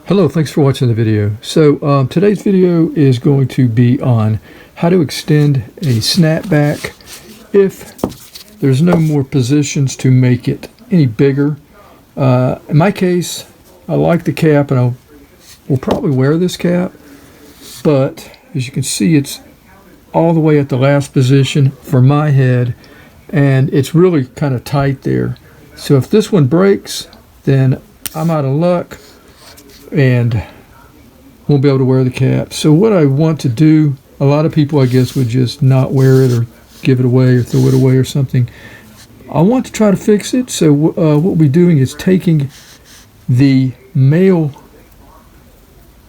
Hello, thanks for watching the video. So today's video is going to be on how to extend a snapback if there's no more positions to make it any bigger. In my case, I like the cap and I will probably wear this cap, but as you can see, it's all the way at the last position for my head and it's really kind of tight there. So if this one breaks, then I'm out of luck and won't be able to wear the cap. So what I want to do, a lot of people I guess would just not wear it or give it away or throw it away or something. I want to try to fix it. So what we'll be doing is taking the male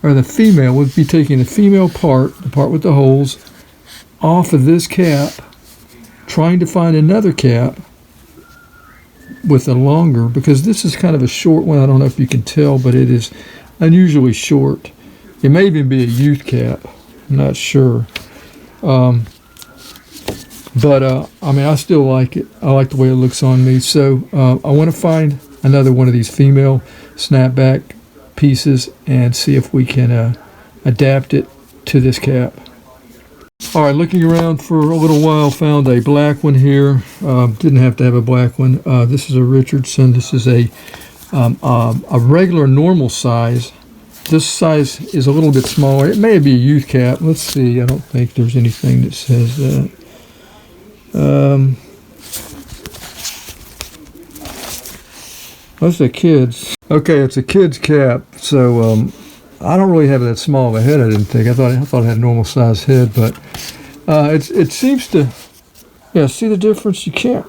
or the female, we'll be taking the female part, the part with the holes, off of this cap, trying to find another cap with a longer, because this is kind of a short one. I don't know if you can tell, but it is unusually short. It may even be a youth cap. I'm not sure. I mean, I still like it. I like the way it looks on me. So I want to find another one of these female snapback pieces and see if we can adapt it to this cap. All right, looking around for a little while, found a black one here. Didn't have to have a black one. This is a Richardson. This is a regular normal size. This size is a little bit smaller. It may be a youth cap. Let's see. I don't think there's anything that says that. That's a kid's. Okay, it's a kid's cap. So I don't really have that small of a head. I didn't think. I thought it had a normal size head, but it seems to. Yeah, see the difference? You can't.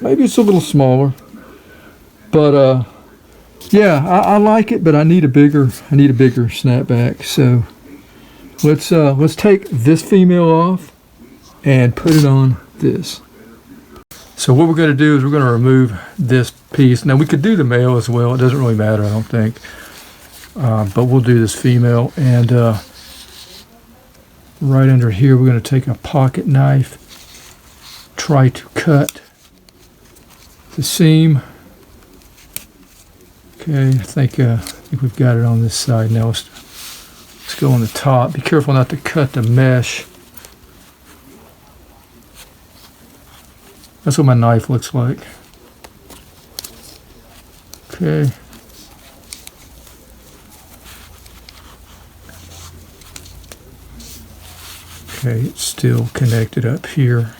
Maybe it's a little smaller, but yeah, I like it, but I need a bigger snapback. So let's take this female off and put it on this. So what we're going to do is we're going to remove this piece. Now we could do the male as well. It doesn't really matter, I don't think. But we'll do this female, and right under here we're going to take a pocket knife, try to cut the seam. Okay, I think we've got it on this side now. Let's go on the top. Be careful not to cut the mesh. That's what my knife looks like. Okay. Okay, it's still connected up here.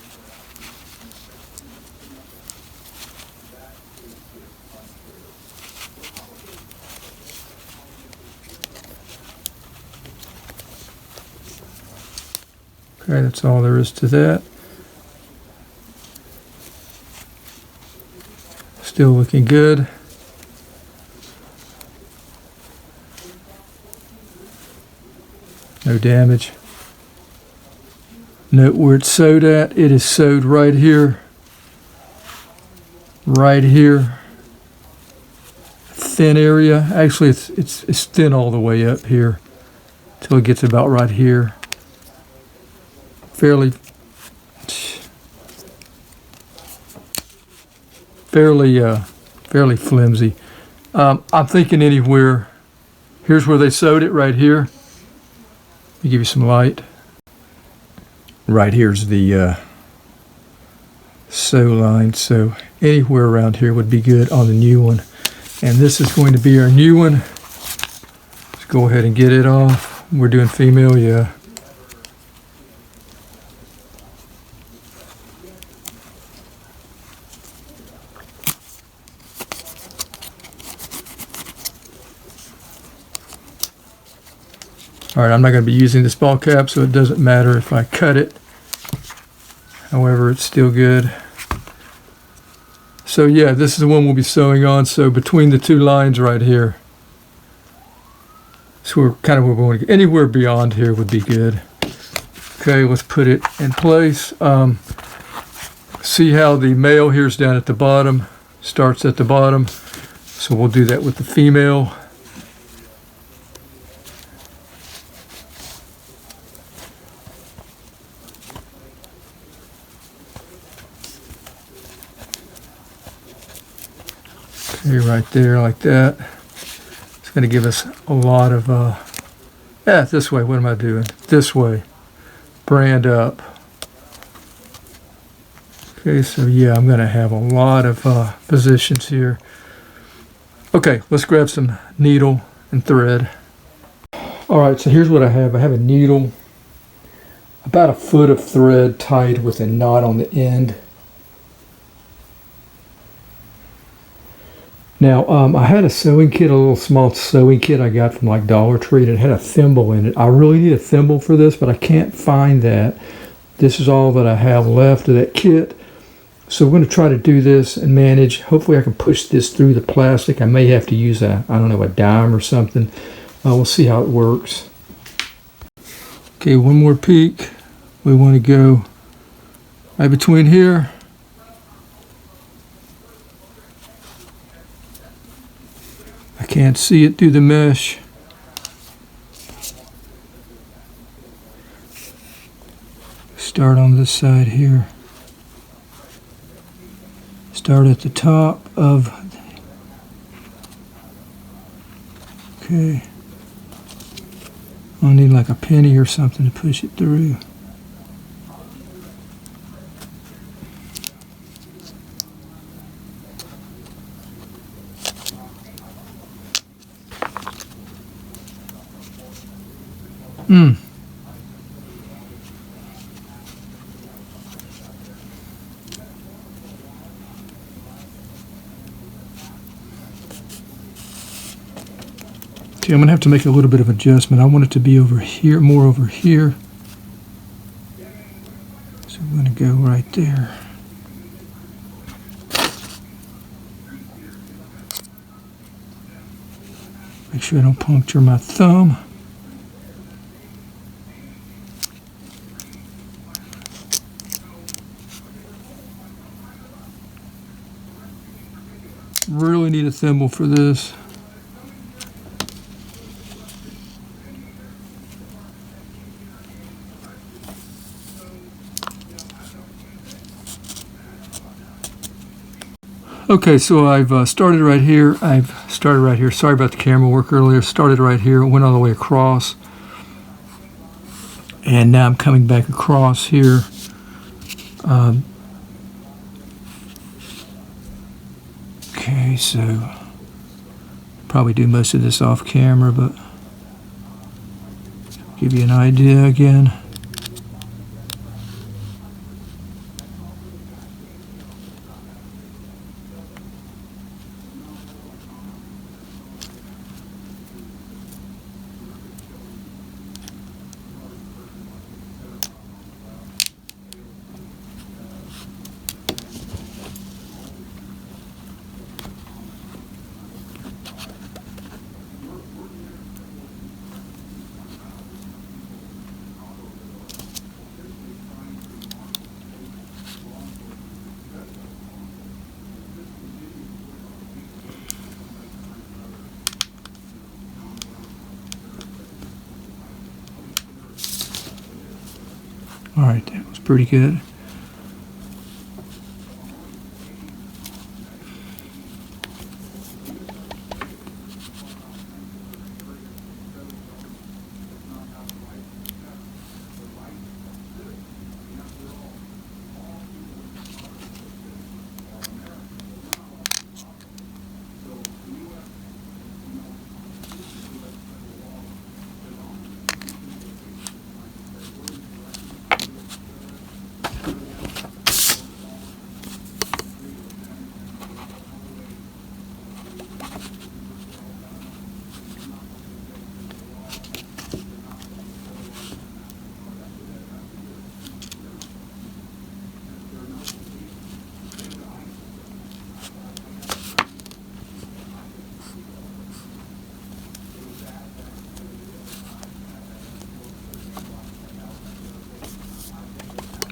Okay, that's all there is to that. Still looking good. No damage. Note where it's sewed at. It is sewed right here. Right here. Thin area. Actually, it's thin all the way up here till it gets about right here. Fairly flimsy. I'm thinking anywhere. Here's where they sewed it, right here. Let me give you some light. Right here's the sew line, so anywhere around here would be good on the new one. And this is going to be our new one. Let's go ahead and get it off. We're doing female, yeah. All right, I'm not going to be using this ball cap, so it doesn't matter if I cut it. However, it's still good. So yeah, this is the one we'll be sewing on. So between the two lines right here. So we're kind of where we want to get. Anywhere beyond here would be good. Okay, let's put it in place. See how the male here's down at the bottom, starts at the bottom. So we'll do that with the female. Okay, right there like that. It's going to give us a lot of, this way. What am I doing? This way. Brand up. Okay, so yeah, I'm going to have a lot of positions here. Okay, let's grab some needle and thread. All right, so here's what I have. I have a needle, about a foot of thread tied with a knot on the end. Now, I had a sewing kit, a little small sewing kit I got from like Dollar Tree, and it had a thimble in it. I really need a thimble for this, but I can't find that. This is all that I have left of that kit. So we're going to try to do this and manage. Hopefully I can push this through the plastic. I may have to use a dime or something. We'll see how it works. Okay, one more peek. We want to go right between here. I can't see it through the mesh. Start on this side here. Start at the top of, okay. I'll need like a penny or something to push it through. Okay, I'm going to have to make a little bit of adjustment. I want it to be over here, more over here. So I'm going to go right there. Make sure I don't puncture my thumb. Really need a thimble for this. Okay, so I've started right here. Sorry about the camera work earlier. Started right here, went all the way across. And now I'm coming back across here. Okay, so probably do most of this off camera, but give you an idea again. All right, that was pretty good.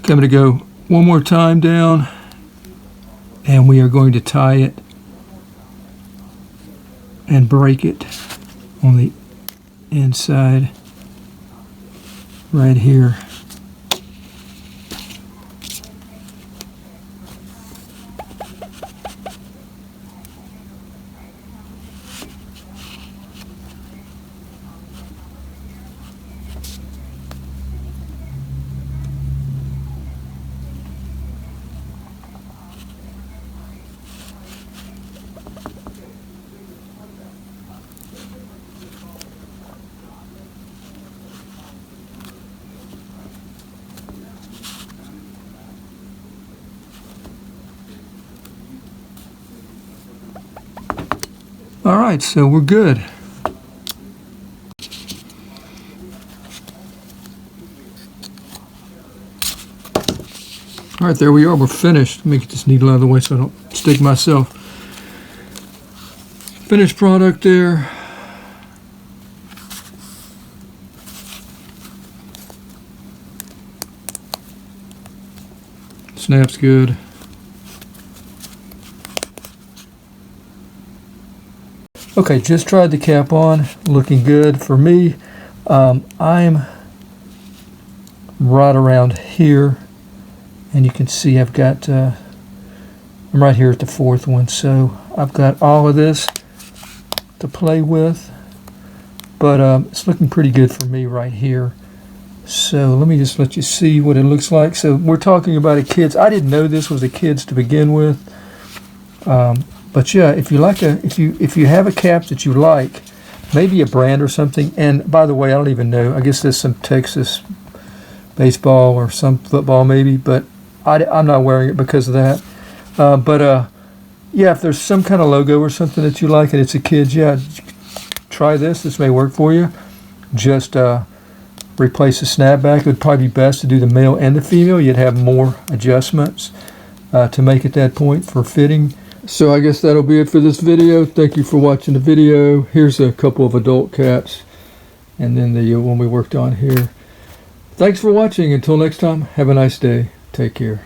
Okay, I'm going to go one more time down, and we are going to tie it and break it on the inside right here. All right, so we're good. All right, there we are. We're finished. Let me get this needle out of the way so I don't stick myself. Finished product there. Snaps good. Okay, just tried the cap on. Looking good for me. I'm right around here. And you can see I've got, I'm right here at the fourth one. So I've got all of this to play with. But it's looking pretty good for me right here. So let me just let you see what it looks like. So we're talking about a kid's. I didn't know this was a kid's to begin with. But yeah, if you like if you have a cap that you like, maybe a brand or something. And by the way, I don't even know. I guess there's some Texas baseball or some football maybe, but I'm not wearing it because of that. Yeah, if there's some kind of logo or something that you like and it's a kid's, yeah, try this. This may work for you. Just replace the snapback. It would probably be best to do the male and the female. You'd have more adjustments to make at that point for fitting. So I guess that'll be it for this video. Thank you for watching the video. Here's a couple of adult caps and then the one we worked on here. Thanks for watching. Until next time, have a nice day. Take care.